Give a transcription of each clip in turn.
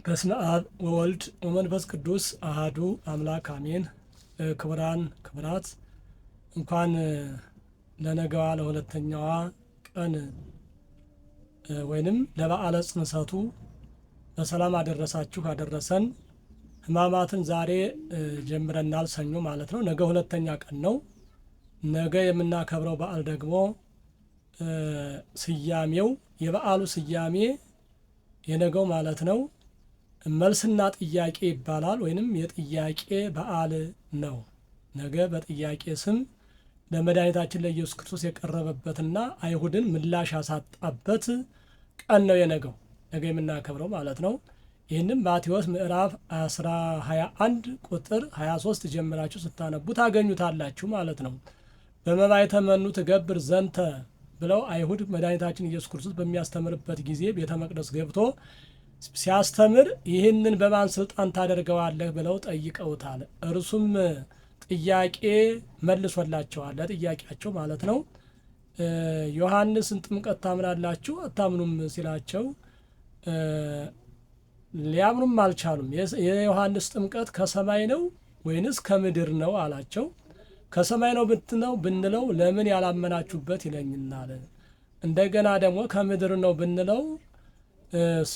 በስመ አብ ወወልድ ወመንፈስ ቅዱስ አሃዱ አምላክ አሜን። ክቡራን ክቡራት እንኳን ለነገዋ ለሁለተኛዋ ቀን ወይንም ለበዓለ ጽንሰቱ በሰላም አደረሳችሁ አደረሰን። ሕማማትን ዛሬ ጀምረናል፣ ሰኞ ማለት ነው። ነገ ሁለተኛ ቀን ነው። ነገ የምናከብረው በዓል ደግሞ ስያሜው የበዓሉ ስያሜ የነገው ማለት ነው መልስና ጥያቄ ይባላል፣ ወይንም የጥያቄ በዓል ነው። ነገ በጥያቄ ስም ለመድኃኒታችን ለኢየሱስ ክርስቶስ የቀረበበትና አይሁድን ምላሽ ያሳጣበት ቀን ነው የነገው ነገ የምናከብረው ማለት ነው። ይህንም ማቴዎስ ምዕራፍ 21 ቁጥር 23 ጀምራችሁ ስታነቡ ታገኙታላችሁ ማለት ነው። በመባይተ መኑ ትገብር ዘንተ ብለው አይሁድ መድኃኒታችን ኢየሱስ ክርስቶስ በሚያስተምርበት ጊዜ ቤተ መቅደስ ገብቶ ሲያስተምር ይህንን በማን ስልጣን ታደርገዋለህ ብለው ጠይቀውታል። እርሱም ጥያቄ መልሶላቸዋል፣ ለጥያቄያቸው ማለት ነው። ዮሐንስን ጥምቀት ታምናላችሁ አታምኑም ሲላቸው ሊያምኑም አልቻሉም። የዮሐንስ ጥምቀት ከሰማይ ነው ወይንስ ከምድር ነው አላቸው። ከሰማይ ነው ብንለው ለምን ያላመናችሁበት ይለኝናል። እንደገና ደግሞ ከምድር ነው ብንለው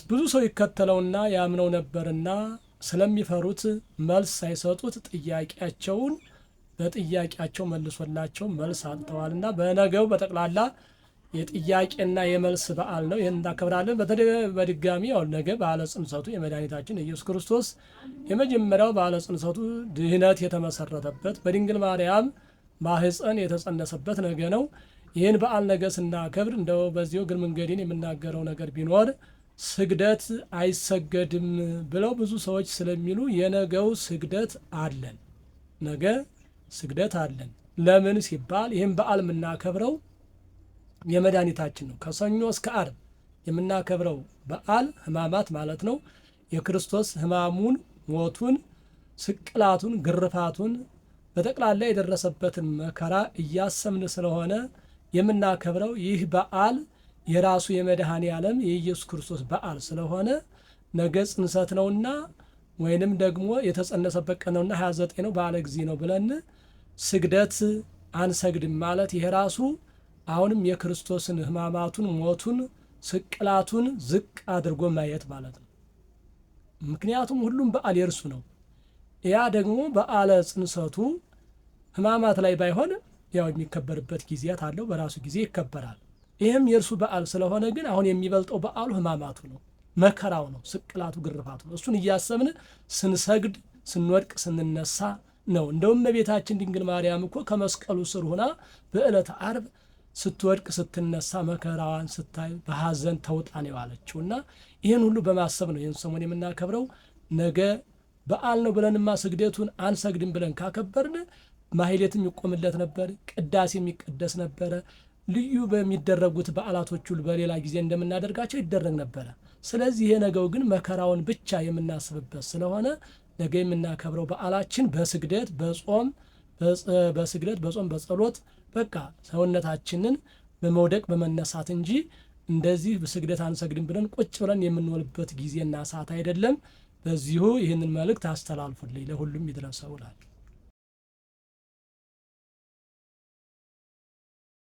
ብዙ ሰው ይከተለውና ያምነው ነበርና ስለሚፈሩት መልስ ሳይሰጡት ጥያቄያቸውን በጥያቄያቸው መልሶላቸው መልስ አጥተዋልና በነገው በጠቅላላ የጥያቄና የመልስ በዓል ነው። ይህን እናከብራለን። በድጋሚ ያው ነገ በዓለ ጽንሰቱ የመድኃኒታችን ኢየሱስ ክርስቶስ የመጀመሪያው በዓለ ጽንሰቱ ድህነት የተመሰረተበት በድንግል ማርያም ማህፀን የተጸነሰበት ነገ ነው። ይህን በዓል ነገ ስናከብር እንደው በዚሁ እግረ መንገዴን የምናገረው ነገር ቢኖር ስግደት አይሰገድም ብለው ብዙ ሰዎች ስለሚሉ የነገው ስግደት አለን። ነገ ስግደት አለን። ለምን ሲባል ይህን በዓል የምናከብረው የመድኃኒታችን ነው። ከሰኞ እስከ ዓርብ የምናከብረው በዓል ሕማማት ማለት ነው። የክርስቶስ ሕማሙን፣ ሞቱን፣ ስቅላቱን፣ ግርፋቱን በጠቅላላ የደረሰበትን መከራ እያሰብን ስለሆነ የምናከብረው ይህ በዓል የራሱ የመድኃኔ ዓለም የኢየሱስ ክርስቶስ በዓል ስለሆነ ነገ ጽንሰት ነውና ወይንም ደግሞ የተጸነሰበት ቀን ነውና 29 ነው በዓለ ጊዜ ነው ብለን ስግደት አንሰግድም ማለት ይሄ ራሱ አሁንም የክርስቶስን ሕማማቱን፣ ሞቱን፣ ስቅላቱን ዝቅ አድርጎ ማየት ማለት ነው። ምክንያቱም ሁሉም በዓል የእርሱ ነው። ያ ደግሞ በዓለ ጽንሰቱ ሕማማት ላይ ባይሆን ያው የሚከበርበት ጊዜያት አለው፣ በራሱ ጊዜ ይከበራል። ይህም የእርሱ በዓል ስለሆነ ግን አሁን የሚበልጠው በዓሉ ሕማማቱ ነው፣ መከራው ነው፣ ስቅላቱ፣ ግርፋቱ ነው። እሱን እያሰብን ስንሰግድ፣ ስንወድቅ፣ ስንነሳ ነው። እንደውም እመቤታችን ድንግል ማርያም እኮ ከመስቀሉ ስር ሆና በዕለተ ዓርብ ስትወድቅ ስትነሳ መከራዋን ስታይ በሐዘን ተውጣ ነው የዋለችው እና ይህን ሁሉ በማሰብ ነው ይህን ሰሞን የምናከብረው። ነገ በዓል ነው ብለንማ ስግደቱን አንሰግድም ብለን ካከበርን ማህሌትም ይቆምለት ነበር፣ ቅዳሴ የሚቀደስ ነበረ። ልዩ በሚደረጉት በዓላቶች ሁሉ በሌላ ጊዜ እንደምናደርጋቸው ይደረግ ነበረ። ስለዚህ የነገው ግን መከራውን ብቻ የምናስብበት ስለሆነ ነገ የምናከብረው በዓላችን በስግደት በጾም በጸሎት በቃ ሰውነታችንን በመውደቅ በመነሳት እንጂ እንደዚህ በስግደት አንሰግድም ብለን ቁጭ ብለን የምንውልበት ጊዜና ሰዓት አይደለም። በዚሁ ይህንን መልእክት አስተላልፉልኝ፣ ለሁሉም ይድረሰው እላለሁ።